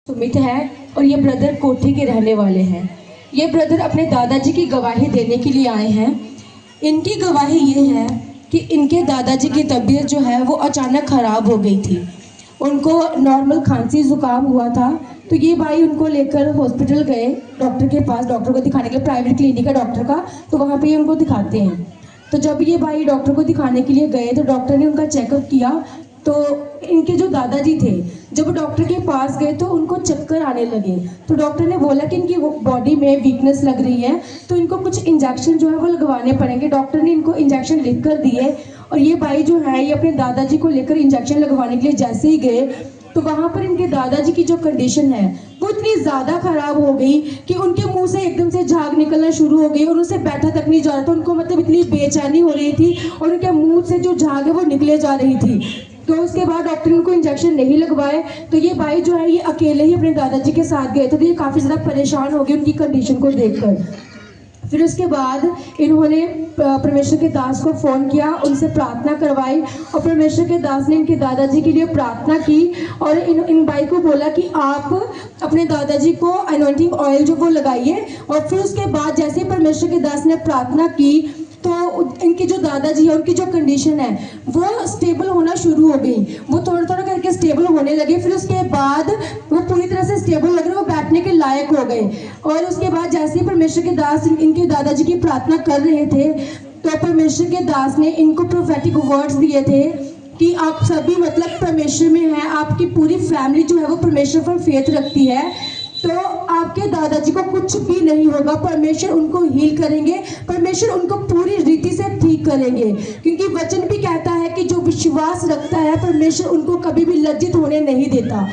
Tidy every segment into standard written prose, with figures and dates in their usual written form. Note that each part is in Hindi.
सुमित है और ये ब्रदर कोठी के रहने वाले हैं। ये ब्रदर अपने दादाजी की गवाही देने के लिए आए हैं। इनकी गवाही ये है कि इनके दादाजी की तबीयत जो है वो अचानक ख़राब हो गई थी। उनको नॉर्मल खांसी ज़ुकाम हुआ था, तो ये भाई उनको लेकर हॉस्पिटल गए डॉक्टर के पास, डॉक्टर को दिखाने के लिए। प्राइवेट क्लिनिक है डॉक्टर का, तो वहाँ पे उनको दिखाते हैं। तो जब ये भाई डॉक्टर को दिखाने के लिए गए तो डॉक्टर ने उनका चेकअप किया, तो इनके जो दादाजी थे जब डॉक्टर के पास गए तो उनको चक्कर आने लगे। तो डॉक्टर ने बोला कि इनकी बॉडी में वीकनेस लग रही है, तो इनको कुछ इंजेक्शन जो है वो लगवाने पड़ेंगे। डॉक्टर ने इनको इंजेक्शन लिख कर दिए और ये भाई जो है ये अपने दादाजी को लेकर इंजेक्शन लगवाने के लिए जैसे ही गए तो वहाँ पर इनके दादाजी की जो कंडीशन है वो इतनी ज़्यादा ख़राब हो गई कि उनके मुंह से एकदम से झाग निकलना शुरू हो गई और उनसे बैठा तक नहीं जा रहा था। उनको मतलब इतनी बेचैनी हो रही थी और उनके मुंह से जो झाग है वो निकले जा रही थी। तो उसके बाद डॉक्टर ने उनको इंजेक्शन नहीं लगवाए, तो ये भाई जो है ये अकेले ही अपने दादाजी के साथ गए थे। तो ये काफ़ी ज़्यादा परेशान हो गए उनकी कंडीशन को देखकर। फिर उसके बाद इन्होंने परमेश्वर के दास को फ़ोन किया, उनसे प्रार्थना करवाई और परमेश्वर के दास ने इनके दादाजी के लिए प्रार्थना की और इन भाई को बोला कि आप अपने दादाजी को अनॉइंटिंग ऑयल जो वो लगाइए। और फिर उसके बाद जैसे ही परमेश्वर के दास ने प्रार्थना की तो इनके जो दादाजी है उनकी जो कंडीशन है वो स्टेबल होना शुरू हो गई। वो थोड़ा थोड़ा करके स्टेबल होने लगे। फिर उसके बाद वो पूरी तरह से स्टेबल लग रहे, वो बैठने के लायक हो गए। और उसके बाद जैसे ही परमेश्वर के दास इनके दादाजी की प्रार्थना कर रहे थे तो परमेश्वर के दास ने इनको प्रोफेटिक वर्ड्स दिए थे कि आप सभी मतलब परमेश्वर में हैं, आपकी पूरी फैमिली जो है वो परमेश्वर पर फेथ रखती है, तो आपके दादाजी को कुछ भी नहीं होगा। परमेश्वर उनको हील करेंगे, परमेश्वर उनको पूरी रीति से ठीक करेंगे, क्योंकि वचन भी कहता है कि जो विश्वास रखता है परमेश्वर उनको कभी भी लज्जित होने नहीं देता।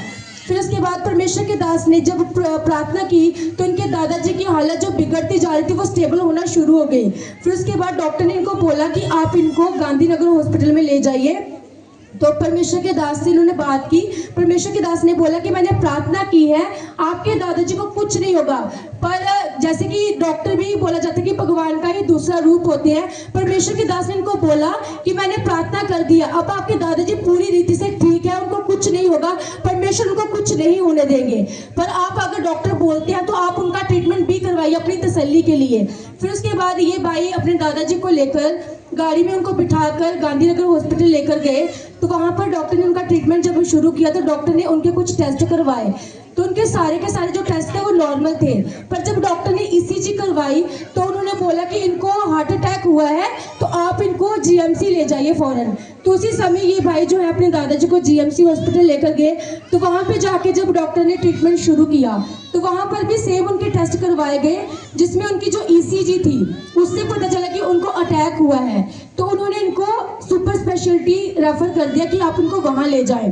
फिर उसके बाद परमेश्वर के दास ने जब प्रार्थना की तो इनके दादाजी की हालत जो बिगड़ती जा रही थी वो स्टेबल होना शुरू हो गई। फिर उसके बाद डॉक्टर ने इनको बोला कि आप इनको गांधीनगर हॉस्पिटल में ले जाइए। तो परमेश्वर के दास से इन्होंने बात की। परमेश्वर के दास ने बोला कि मैंने प्रार्थना की है, आपके दादाजी को कुछ नहीं होगा। पर जैसे कि डॉक्टर भी बोला जाता है कि भगवान का ही दूसरा रूप होते हैं, परमेश्वर के दास ने इनको बोला कि मैंने प्रार्थना कर दिया, अब आपके दादाजी पूरी रीति से ठीक है, उनको कुछ नहीं होगा, परमेश्वर उनको कुछ नहीं होने देंगे। पर आप अगर डॉक्टर बोलते हैं तो आप उनका ट्रीटमेंट भी करवाइए अपनी तसल्ली के लिए। फिर उसके बाद ये भाई अपने दादाजी को लेकर गाड़ी में उनको बिठाकर गांधीनगर हॉस्पिटल लेकर गए। तो वहाँ पर डॉक्टर ने उनका ट्रीटमेंट जब शुरू किया तो डॉक्टर ने उनके कुछ टेस्ट करवाए, तो उनके सारे के सारे जो टेस्ट थे वो नॉर्मल थे। पर जब डॉक्टर ने ईसीजी करवाई तो उन्होंने बोला कि इनको हार्ट अटैक हुआ है, तो आप इनको जीएमसी ले जाइए फ़ौरन। तो उसी समय ये भाई जो है अपने दादाजी को जीएमसी हॉस्पिटल लेकर गए। तो वहाँ पे जाके जब डॉक्टर ने ट्रीटमेंट शुरू किया तो वहाँ पर भी सेम उनके टेस्ट करवाए गए, जिसमें उनकी जो ईसीजी थी उससे पता चला कि उनको अटैक हुआ है। तो उन्होंने इनको सुपर स्पेशलिटी रेफर कर दिया कि आप इनको वहाँ ले जाएं।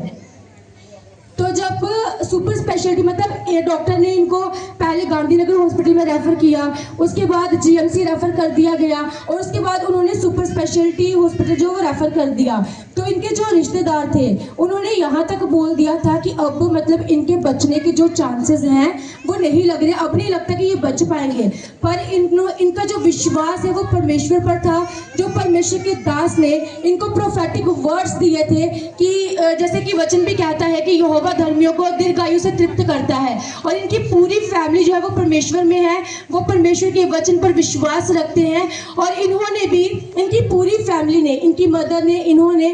तो जब सुपर स्पेशलिटी मतलब ये डॉक्टर ने इनको पहले गांधीनगर हॉस्पिटल में रेफ़र किया, उसके बाद जीएमसी रेफ़र कर दिया गया और उसके बाद उन्होंने सुपर स्पेशलिटी हॉस्पिटल जो वो रेफ़र कर दिया। तो इनके जो रिश्तेदार थे उन्होंने यहाँ तक बोल दिया था कि अब मतलब इनके बचने के जो चांसेस हैं वो नहीं लग रहे, अब नहीं लगता कि ये बच पाएंगे। पर इनका जो विश्वास है वो परमेश्वर पर था। जो परमेश्वर के दास ने इनको प्रोफेटिक वर्ड्स दिए थे कि जैसे कि वचन भी कहता है कि यहोवा धर्मियों को दीर्घायु से तृप्त करता है, और इनकी पूरी फैमिली जो है वो परमेश्वर में है, वो परमेश्वर के वचन पर विश्वास रखते हैं। और इन्होंने भी, इनकी पूरी फैमिली ने, इनकी मदर ने, इन्होंने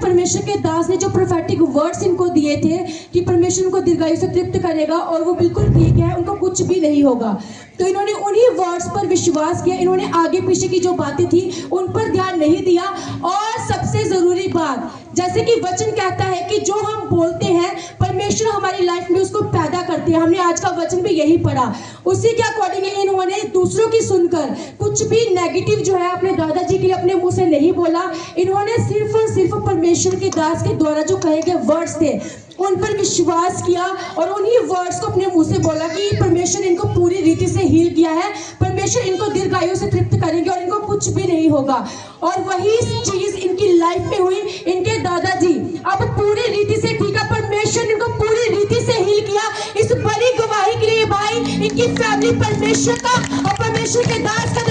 परमेश्वर के दास ने जो प्रोफेटिक वर्ड्स इनको दिए थे कि परमेश्वर उनको दीर्घायु से तृप्त करेगा और वो बिल्कुल ठीक है, उनको कुछ भी नहीं होगा। तो इन्होंने उन्हीं वर्ड्स पर विश्वास किया, इन्होंने आगे पीछे की जो बातें थी उन पर ध्यान नहीं दिया। और सबसे ज़रूरी बात, जैसे कि वचन कहता है कि जो हम बोलते हैं परमेश्वर हमारी लाइफ में उसको पैदा करते हैं। हमने आज का वचन भी यही पढ़ा, उसी के अकॉर्डिंग इन्होंने दूसरों की सुनकर कुछ भी नेगेटिव जो है अपने दादाजी के लिए अपने मुंह से नहीं बोला। इन्होंने सिर्फ और सिर्फ परमेश्वर के दास के द्वारा जो कहे गए वर्ड्स थे उन पर विश्वास किया और उन्हीं वर्ड्स को अपने मुंह से बोला कि परमेश्वर इनको पूरी रीति से हील किया है, परमेश्वर इनको दीर्घायु से तृप्त करेंगे और इनको कुछ भी नहीं होगा। और वही चीज इनकी लाइफ में हुई। इनके दादाजी अब पूरी रीति से ठीक है, परमेश्वर ने इनको पूरी रीति से हील किया। इस बड़ी गवाही के लिए भाई, इनकी फैमिली परमेश्वर का और परमेश्वर के दास का